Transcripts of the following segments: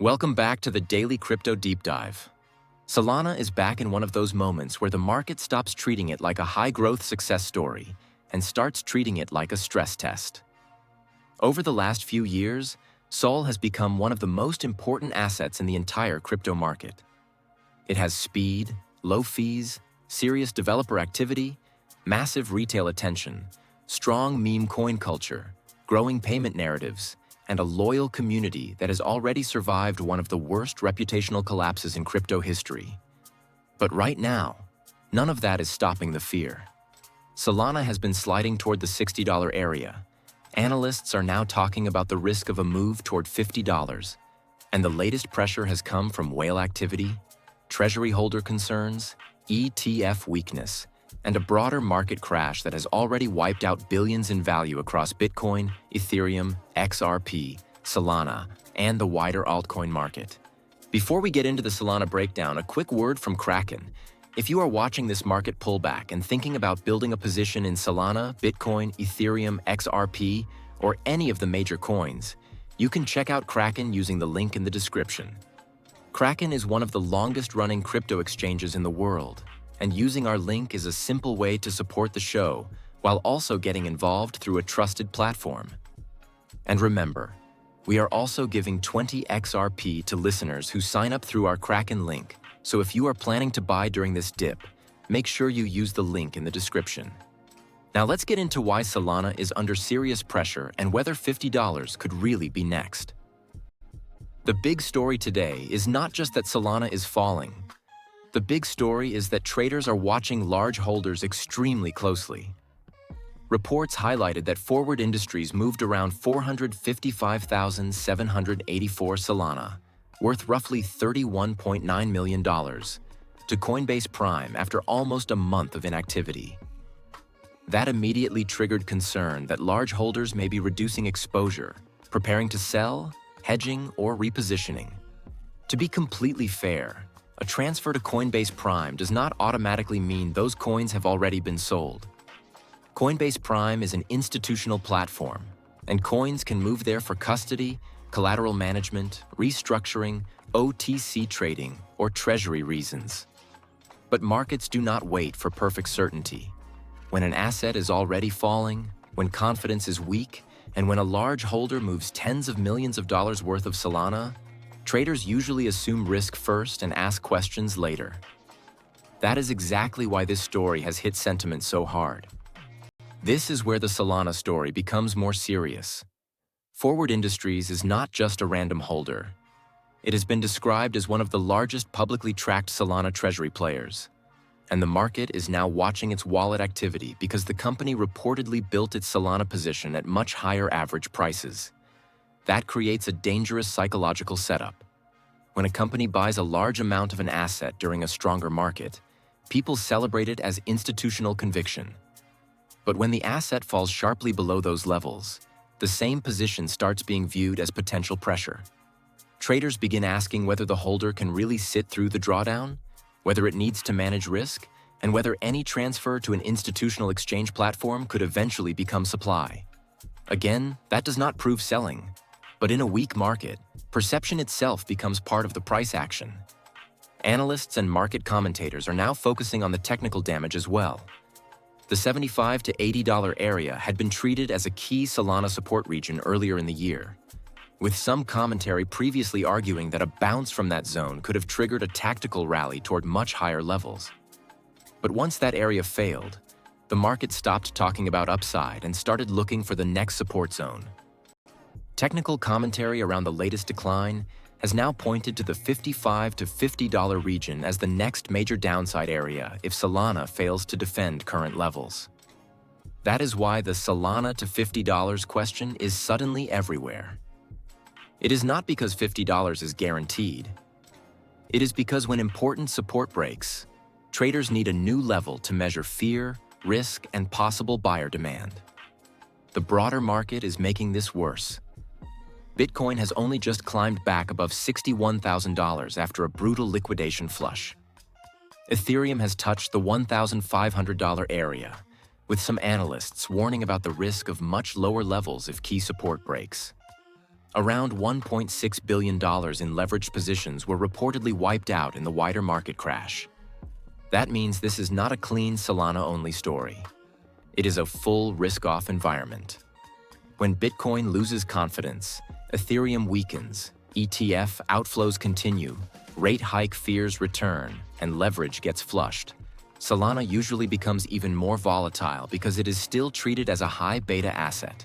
Welcome back to the Daily Crypto Deep Dive. Solana is back in one of those moments where the market stops treating it like a high-growth success story and starts treating it like a stress test. Over the last few years, Sol has become one of the most important assets in the entire crypto market. It has speed, low fees, serious developer activity, massive retail attention, strong meme coin culture, growing payment narratives, and a loyal community that has already survived one of the worst reputational collapses in crypto history. But right now, none of that is stopping the fear. Solana has been sliding toward the $60 area. Analysts are now talking about the risk of a move toward $50, and the latest pressure has come from whale activity, treasury holder concerns, ETF weakness, and a broader market crash that has already wiped out billions in value across Bitcoin, Ethereum, XRP, Solana, and the wider altcoin market. Before we get into the Solana breakdown, a quick word from Kraken. If you are watching this market pullback and thinking about building a position in Solana, Bitcoin, Ethereum, XRP, or any of the major coins, you can check out Kraken using the link in the description. Kraken is one of the longest-running crypto exchanges in the world, and using our link is a simple way to support the show while also getting involved through a trusted platform. And remember, we are also giving 20 XRP to listeners who sign up through our Kraken link, so if you are planning to buy during this dip, make sure you use the link in the description. Now let's get into why Solana is under serious pressure and whether $50 could really be next. The big story today is not just that Solana is falling. The big story is that traders are watching large holders extremely closely. Reports highlighted that Forward Industries moved around 455,784 Solana, worth roughly $31.9 million, to Coinbase Prime after almost a month of inactivity. That immediately triggered concern that large holders may be reducing exposure, preparing to sell, hedging, or repositioning. To be completely fair, a transfer to Coinbase Prime does not automatically mean those coins have already been sold. Coinbase Prime is an institutional platform, and coins can move there for custody, collateral management, restructuring, OTC trading, or treasury reasons. But markets do not wait for perfect certainty. When an asset is already falling, when confidence is weak, and when a large holder moves tens of millions of dollars worth of Solana, traders usually assume risk first and ask questions later. That is exactly why this story has hit sentiment so hard. This is where the Solana story becomes more serious. Forward Industries is not just a random holder. It has been described as one of the largest publicly tracked Solana treasury players. And the market is now watching its wallet activity because the company reportedly built its Solana position at much higher average prices. That creates a dangerous psychological setup. When a company buys a large amount of an asset during a stronger market, people celebrate it as institutional conviction. But when the asset falls sharply below those levels, the same position starts being viewed as potential pressure. Traders begin asking whether the holder can really sit through the drawdown, whether it needs to manage risk, and whether any transfer to an institutional exchange platform could eventually become supply. Again, that does not prove selling. But in a weak market, perception itself becomes part of the price action. Analysts and market commentators are now focusing on the technical damage as well. The $75 to $80 area had been treated as a key Solana support region earlier in the year, with some commentary previously arguing that a bounce from that zone could have triggered a tactical rally toward much higher levels. But once that area failed, the market stopped talking about upside and started looking for the next support zone. Technical commentary around the latest decline has now pointed to the $55 to $50 region as the next major downside area if Solana fails to defend current levels. That is why the Solana to $50 question is suddenly everywhere. It is not because $50 is guaranteed. It is because when important support breaks, traders need a new level to measure fear, risk, and possible buyer demand. The broader market is making this worse. Bitcoin has only just climbed back above $61,000 after a brutal liquidation flush. Ethereum has touched the $1,500 area, with some analysts warning about the risk of much lower levels if key support breaks. Around $1.6 billion in leveraged positions were reportedly wiped out in the wider market crash. That means this is not a clean Solana-only story. It is a full risk-off environment. When Bitcoin loses confidence, Ethereum weakens, ETF outflows continue, rate hike fears return, and leverage gets flushed, Solana usually becomes even more volatile because it is still treated as a high beta asset.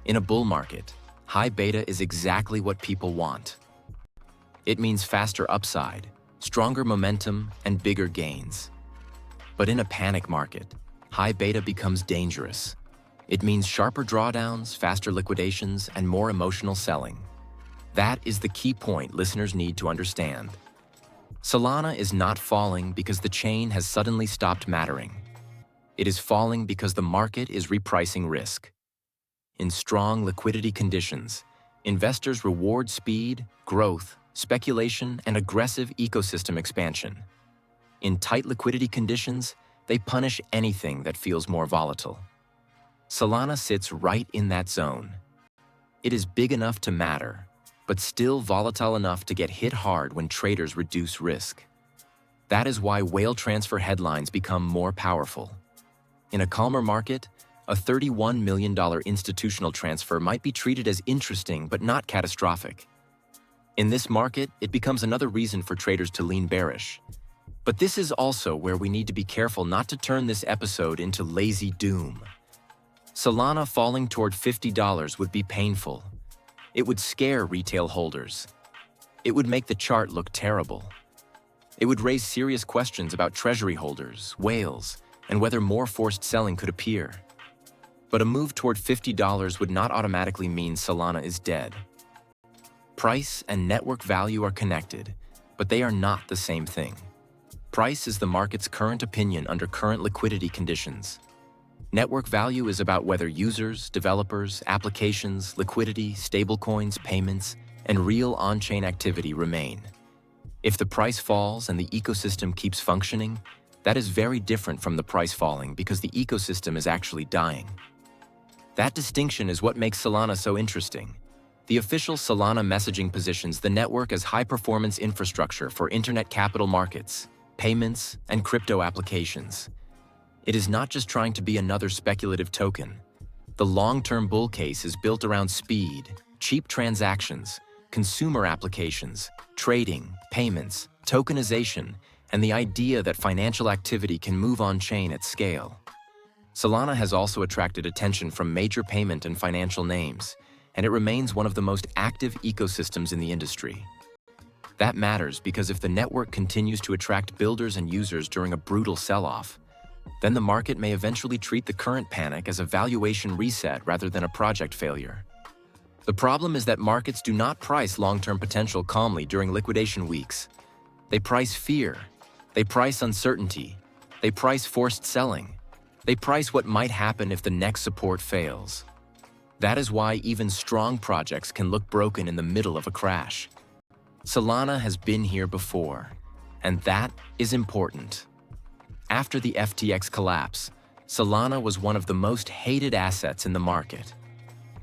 In a bull market, high beta is exactly what people want. It means faster upside, stronger momentum, and bigger gains. But in a panic market, high beta becomes dangerous. It means sharper drawdowns, faster liquidations, and more emotional selling. That is the key point listeners need to understand. Solana is not falling because the chain has suddenly stopped mattering. It is falling because the market is repricing risk. In strong liquidity conditions, investors reward speed, growth, speculation, and aggressive ecosystem expansion. In tight liquidity conditions, they punish anything that feels more volatile. Solana sits right in that zone. It is big enough to matter, but still volatile enough to get hit hard when traders reduce risk. That is why whale transfer headlines become more powerful. In a calmer market, a $31 million institutional transfer might be treated as interesting but not catastrophic. In this market, it becomes another reason for traders to lean bearish. But this is also where we need to be careful not to turn this episode into lazy doom. Solana falling toward $50 would be painful. It would scare retail holders. It would make the chart look terrible. It would raise serious questions about treasury holders, whales, and whether more forced selling could appear. But a move toward $50 would not automatically mean Solana is dead. Price and network value are connected, but they are not the same thing. Price is the market's current opinion under current liquidity conditions. Network value is about whether users, developers, applications, liquidity, stablecoins, payments, and real on-chain activity remain. If the price falls and the ecosystem keeps functioning, that is very different from the price falling because the ecosystem is actually dying. That distinction is what makes Solana so interesting. The official Solana messaging positions the network as high-performance infrastructure for internet capital markets, payments, and crypto applications. It is not just trying to be another speculative token. The long-term bull case is built around speed, cheap transactions, consumer applications, trading, payments, tokenization, and the idea that financial activity can move on-chain at scale. Solana has also attracted attention from major payment and financial names, and it remains one of the most active ecosystems in the industry. That matters because if the network continues to attract builders and users during a brutal sell-off, then the market may eventually treat the current panic as a valuation reset rather than a project failure. The problem is that markets do not price long-term potential calmly during liquidation weeks. They price fear. They price uncertainty. They price forced selling. They price what might happen if the next support fails. That is why even strong projects can look broken in the middle of a crash. Solana has been here before, and that is important. After the FTX collapse, Solana was one of the most hated assets in the market.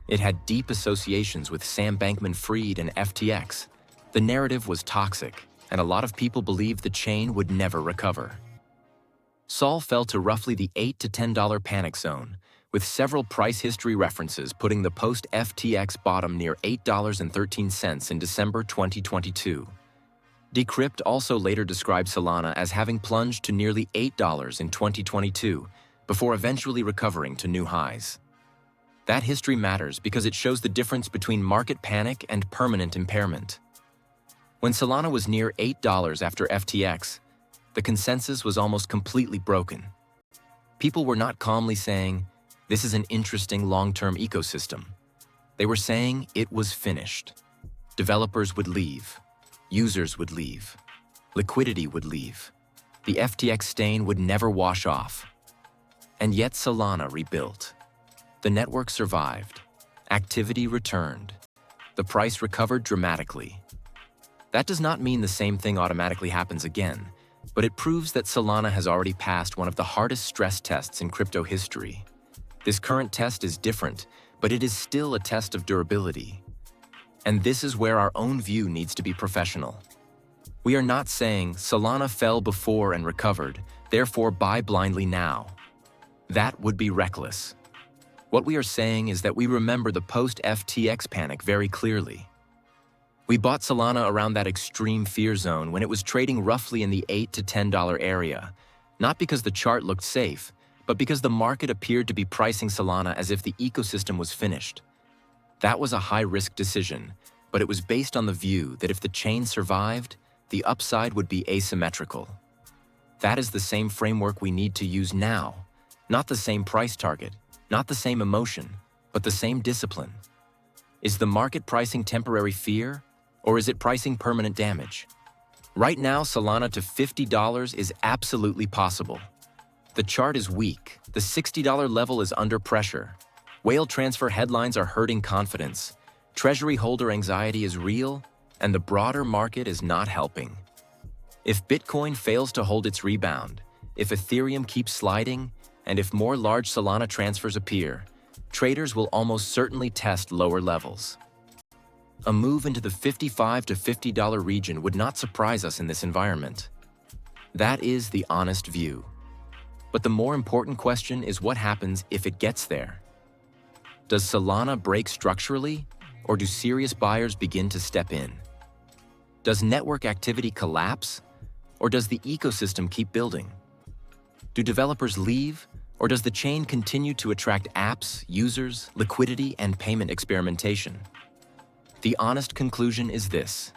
It had deep associations with Sam Bankman-Fried and FTX. The narrative was toxic, and a lot of people believed the chain would never recover. Sol fell to roughly the $8 to $10 panic zone, with several price history references putting the post-FTX bottom near $8.13 in December 2022. Decrypt also later described Solana as having plunged to nearly $8 in 2022, before eventually recovering to new highs. That history matters because it shows the difference between market panic and permanent impairment. When Solana was near $8 after FTX, the consensus was almost completely broken. People were not calmly saying, "This is an interesting long-term ecosystem." They were saying it was finished. Developers would leave. Users would leave. Liquidity would leave. The FTX stain would never wash off. And yet Solana rebuilt. The network survived. Activity returned. The price recovered dramatically. That does not mean the same thing automatically happens again, but it proves that Solana has already passed one of the hardest stress tests in crypto history. This current test is different, but it is still a test of durability. And this is where our own view needs to be professional. We are not saying Solana fell before and recovered, therefore buy blindly now. That would be reckless. What we are saying is that we remember the post-FTX panic very clearly. We bought Solana around that extreme fear zone when it was trading roughly in the $8 to $10 area, not because the chart looked safe, but because the market appeared to be pricing Solana as if the ecosystem was finished. That was a high-risk decision, but it was based on the view that if the chain survived, the upside would be asymmetrical. That is the same framework we need to use now, not the same price target, not the same emotion, but the same discipline. Is the market pricing temporary fear, or is it pricing permanent damage? Right now, Solana to $50 is absolutely possible. The chart is weak, the $60 level is under pressure. Whale transfer headlines are hurting confidence. Treasury holder anxiety is real, and the broader market is not helping. If Bitcoin fails to hold its rebound, if Ethereum keeps sliding, and if more large Solana transfers appear, traders will almost certainly test lower levels. A move into the $55 to $50 region would not surprise us in this environment. That is the honest view. But the more important question is what happens if it gets there. Does Solana break structurally, or do serious buyers begin to step in? Does network activity collapse, or does the ecosystem keep building? Do developers leave, or does the chain continue to attract apps, users, liquidity, and payment experimentation? The honest conclusion is this: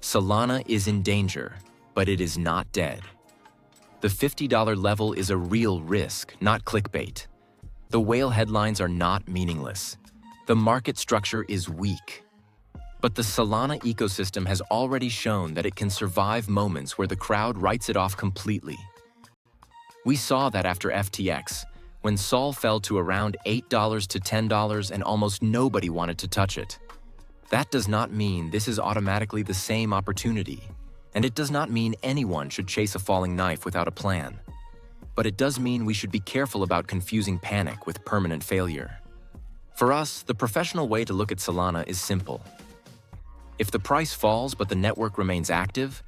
Solana is in danger, but it is not dead. The $50 level is a real risk, not clickbait. The whale headlines are not meaningless. The market structure is weak. But the Solana ecosystem has already shown that it can survive moments where the crowd writes it off completely. We saw that after FTX, when Sol fell to around $8 to $10 and almost nobody wanted to touch it. That does not mean this is automatically the same opportunity, and it does not mean anyone should chase a falling knife without a plan. But it does mean we should be careful about confusing panic with permanent failure. For us, the professional way to look at Solana is simple. If the price falls but the network remains active,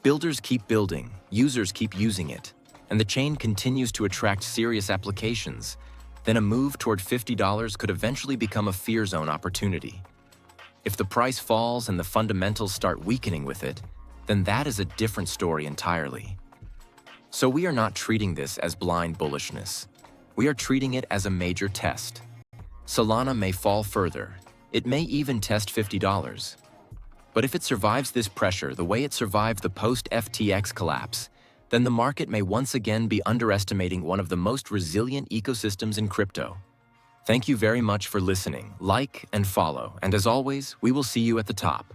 builders keep building, users keep using it, and the chain continues to attract serious applications, then a move toward $50 could eventually become a fear zone opportunity. If the price falls and the fundamentals start weakening with it, then that is a different story entirely. So we are not treating this as blind bullishness. We are treating it as a major test. Solana may fall further. It may even test $50. But if it survives this pressure the way it survived the post-FTX collapse, then the market may once again be underestimating one of the most resilient ecosystems in crypto. Thank you very much for listening. Like and follow, and as always, we will see you at the top.